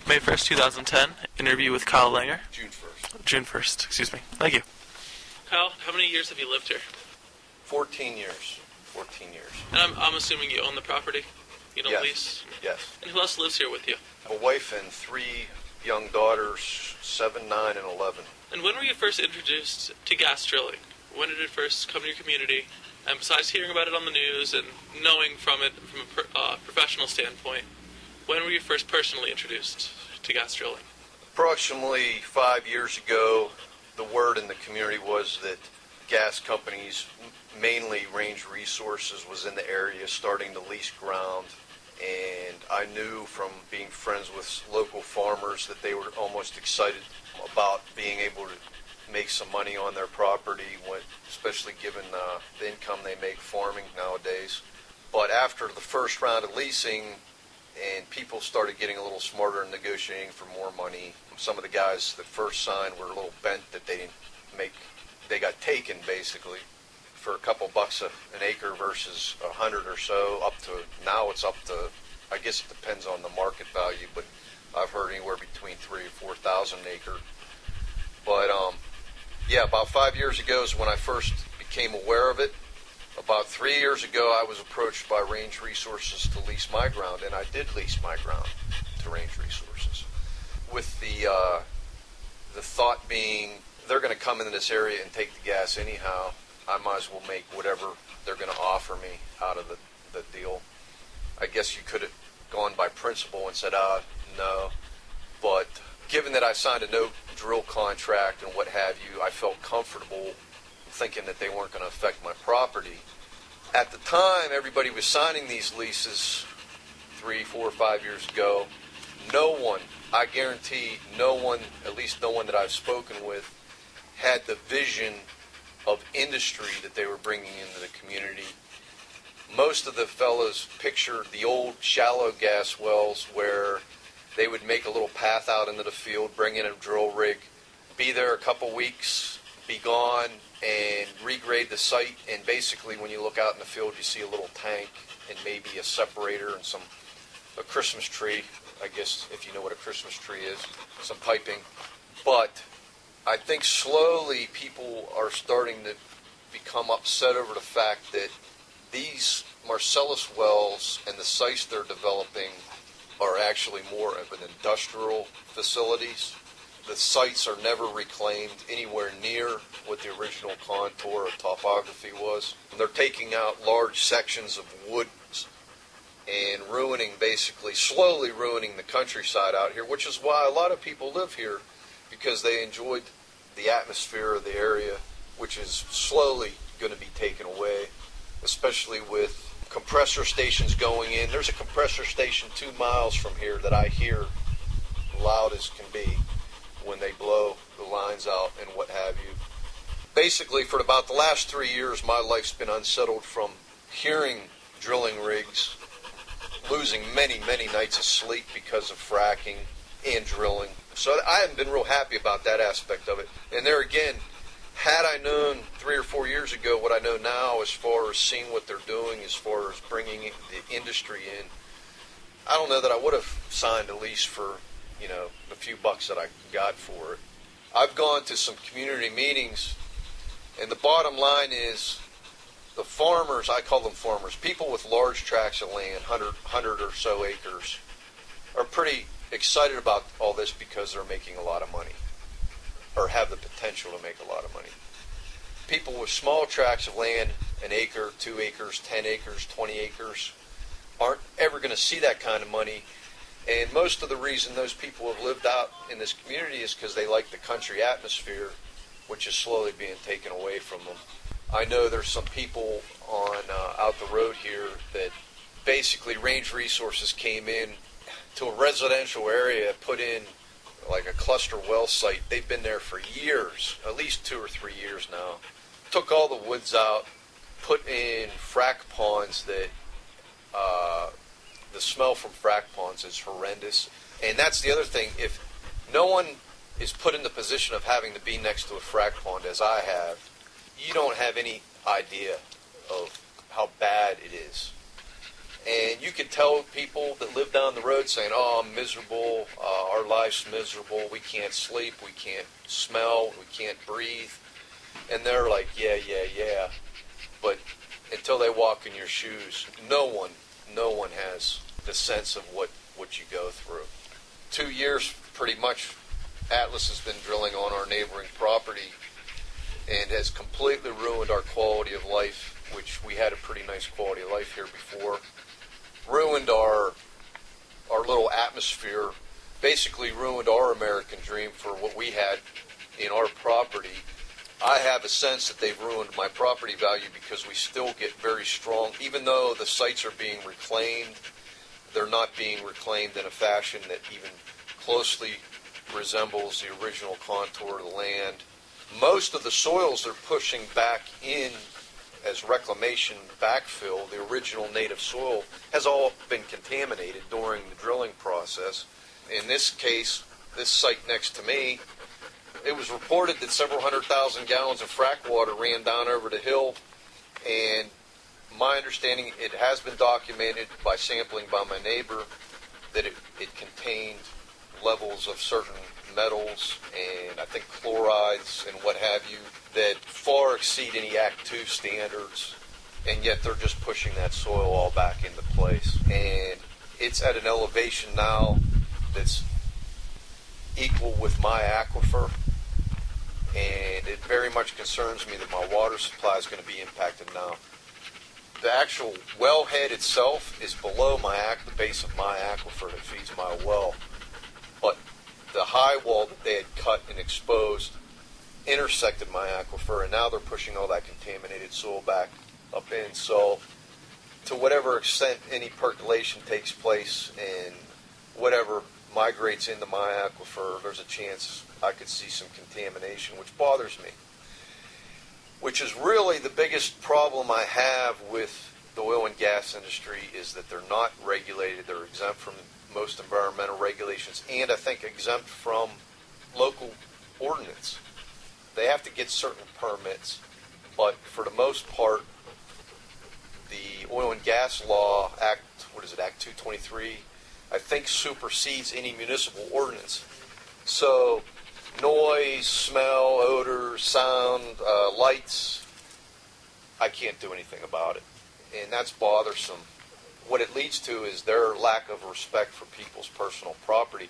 May 1st, 2010, interview with Kyle Langer. June 1st. June 1st, excuse me. Thank you. Kyle, how many years have you lived here? 14 years. 14 years. And I'm assuming you own the property? You don't lease? Yes. And who else lives here with you? I have a wife and 3 young daughters, 7, 9, and 11. And when were you first introduced to gas drilling? When did it first come to your community? And besides hearing about it on the news and knowing from it from a professional standpoint, when were you first personally introduced to gas drilling? Approximately 5 years ago, the word in the community was that gas companies, mainly Range Resources, was in the area starting to lease ground. And I knew from being friends with local farmers that they were almost excited about being able to make some money on their property, especially given the income they make farming nowadays. But after the first round of leasing, and people started getting a little smarter in negotiating for more money, some of the guys that first signed were a little bent that they didn't make. They got taken basically for a couple bucks an acre versus 100 or so. Up to now, it's up to, I guess it depends on the market value, but I've heard anywhere between 3,000 or 4,000 an acre. But yeah, about 5 years ago is when I first became aware of it. About 3 years ago, I was approached by Range Resources to lease my ground, and I did lease my ground to Range Resources, with the thought being they're going to come into this area and take the gas anyhow. I might as well make whatever they're going to offer me out of the deal. I guess you could have gone by principle and said, no. But given that I signed a no drill contract and what have you, I felt comfortable thinking that they weren't going to affect my property. At the time, everybody was signing these leases 3, 4, 5 years ago. No one, I guarantee no one, at least no one that I've spoken with, had the vision of industry that they were bringing into the community. Most of the fellows pictured the old shallow gas wells where they would make a little path out into the field, bring in a drill rig, be there a couple weeks, be gone, and regrade the site. And basically when you look out in the field, you see a little tank and maybe a separator and a Christmas tree, I guess, if you know what a Christmas tree is, some piping. But I think slowly people are starting to become upset over the fact that these Marcellus wells and the sites they're developing are actually more of an industrial facilities. The sites are never reclaimed anywhere near what the original contour or topography was. And they're taking out large sections of woods and slowly ruining the countryside out here, which is why a lot of people live here, because they enjoyed the atmosphere of the area, which is slowly going to be taken away, especially with compressor stations going in. There's a compressor station 2 miles from here that I hear loud as can be when they blow the lines out and what have you. Basically, for about the last 3 years, my life's been unsettled from hearing drilling rigs, losing many, many nights of sleep because of fracking and drilling. So I haven't been real happy about that aspect of it. And there again, had I known 3 or 4 years ago what I know now as far as seeing what they're doing, as far as bringing the industry in, I don't know that I would have signed a lease for, the few bucks that I got for it. I've gone to some community meetings, and the bottom line is the farmers, I call them farmers, people with large tracts of land, 100 or so acres, are pretty excited about all this because they're making a lot of money, or have the potential to make a lot of money. People with small tracts of land, an acre, 2 acres, 10 acres, 20 acres, aren't ever going to see that kind of money. And most of the reason those people have lived out in this community is because they like the country atmosphere, which is slowly being taken away from them. I know there's some people on out the road here that basically Range Resources came in to a residential area, put in like a cluster well site. They've been there for years, at least 2 or 3 years now. Took all the woods out, put in frack ponds that the smell from frack ponds is horrendous. And that's the other thing. If no one is put in the position of having to be next to a frack pond, as I have, you don't have any idea of how bad it is. And you could tell people that live down the road saying, oh, I'm miserable, our life's miserable, we can't sleep, we can't smell, we can't breathe. And they're like, yeah. But until they walk in your shoes, no one has the sense of what you go through. 2 years, pretty much, Atlas has been drilling on our neighboring property and has completely ruined our quality of life, which we had a pretty nice quality of life here before. Ruined our little atmosphere, basically ruined our American dream for what we had in our property. I have a sense that they've ruined my property value because we still get very strong, even though the sites are being reclaimed, they're not being reclaimed in a fashion that even closely resembles the original contour of the land. Most of the soils they're pushing back in as reclamation backfill, the original native soil, has all been contaminated during the drilling process. In this case, this site next to me, it was reported that several 100,000 gallons of frack water ran down over the hill, and my understanding, it has been documented by sampling by my neighbor that it contained levels of certain metals and I think chlorides and what have you that far exceed any Act 2 standards, and yet they're just pushing that soil all back into place. And it's at an elevation now that's equal with my aquifer, and it very much concerns me that my water supply is going to be impacted now. The actual wellhead itself is below the base of my aquifer that feeds my well, but the high wall that they had cut and exposed intersected my aquifer, and now they're pushing all that contaminated soil back up in. So to whatever extent any percolation takes place and whatever migrates into my aquifer, there's a chance I could see some contamination, which bothers me. Which is really the biggest problem I have with the oil and gas industry, is that they're not regulated. They're exempt from most environmental regulations, and I think exempt from local ordinance. They have to get certain permits, but for the most part, the Oil and Gas Law Act, Act 223, I think supersedes any municipal ordinance. So noise, smell, odor, sound, lights, I can't do anything about it, and that's bothersome. What it leads to is their lack of respect for people's personal property,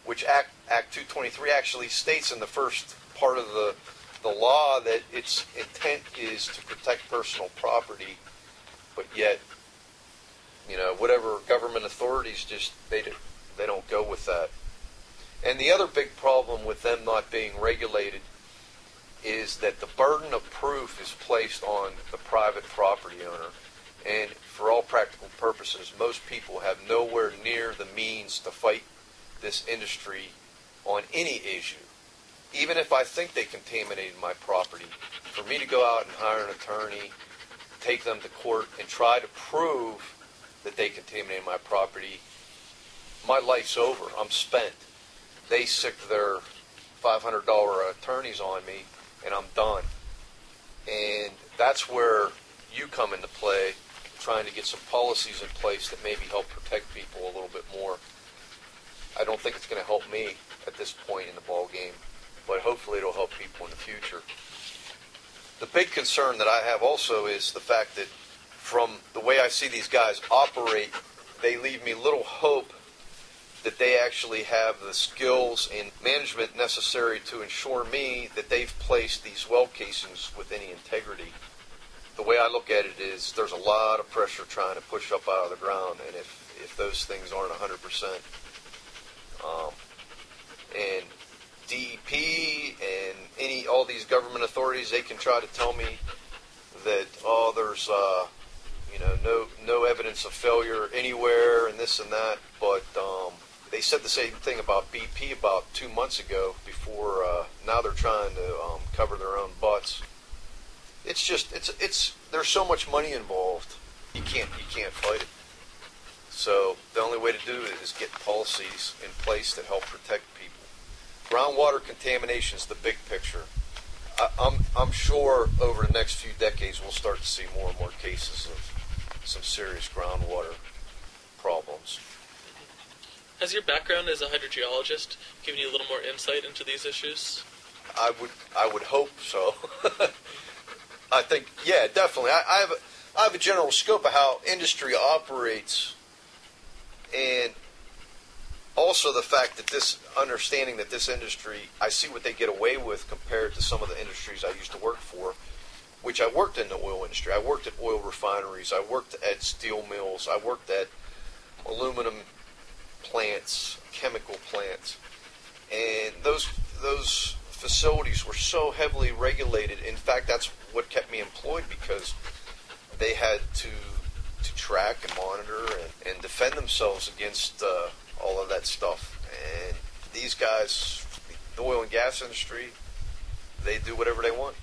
which Act 223 actually states in the first part of the law that its intent is to protect personal property, but yet, whatever government authorities they don't go with that. And the other big problem with them not being regulated is that the burden of proof is placed on the private property owner. And for all practical purposes, most people have nowhere near the means to fight this industry on any issue. Even if I think they contaminated my property, for me to go out and hire an attorney, take them to court, and try to prove that they contaminated my property, my life's over. I'm spent. They sick their $500 attorneys on me, and I'm done. And that's where you come into play, trying to get some policies in place that maybe help protect people a little bit more. I don't think it's going to help me at this point in the ball game, but hopefully it'll help people in the future. The big concern that I have also is the fact that from the way I see these guys operate, they leave me little hope that they actually have the skills and management necessary to ensure me that they've placed these well casings with any integrity. The way I look at it is there's a lot of pressure trying to push up out of the ground, and if those things aren't 100%, and DEP and all these government authorities, they can try to tell me that there's no evidence of failure anywhere and this and that, but they said the same thing about BP about 2 months ago. Before now they're trying to cover their own butts. It's just there's so much money involved. You can't fight it. So the only way to do it is get policies in place that help protect people. Groundwater contamination is the big picture. I'm sure over the next few decades we'll start to see more and more cases of some serious groundwater Has your background as a hydrogeologist given you a little more insight into these issues? I would hope so. I think, yeah, definitely. I have a general scope of how industry operates, and also the fact that understanding that this industry, I see what they get away with compared to some of the industries I used to work for, which I worked in the oil industry. I worked at oil refineries. I worked at steel mills. I worked at aluminum plants, chemical plants, and those facilities were so heavily regulated. In fact, that's what kept me employed, because they had to track and monitor and defend themselves against all of that stuff. And these guys, the oil and gas industry, they do whatever they want.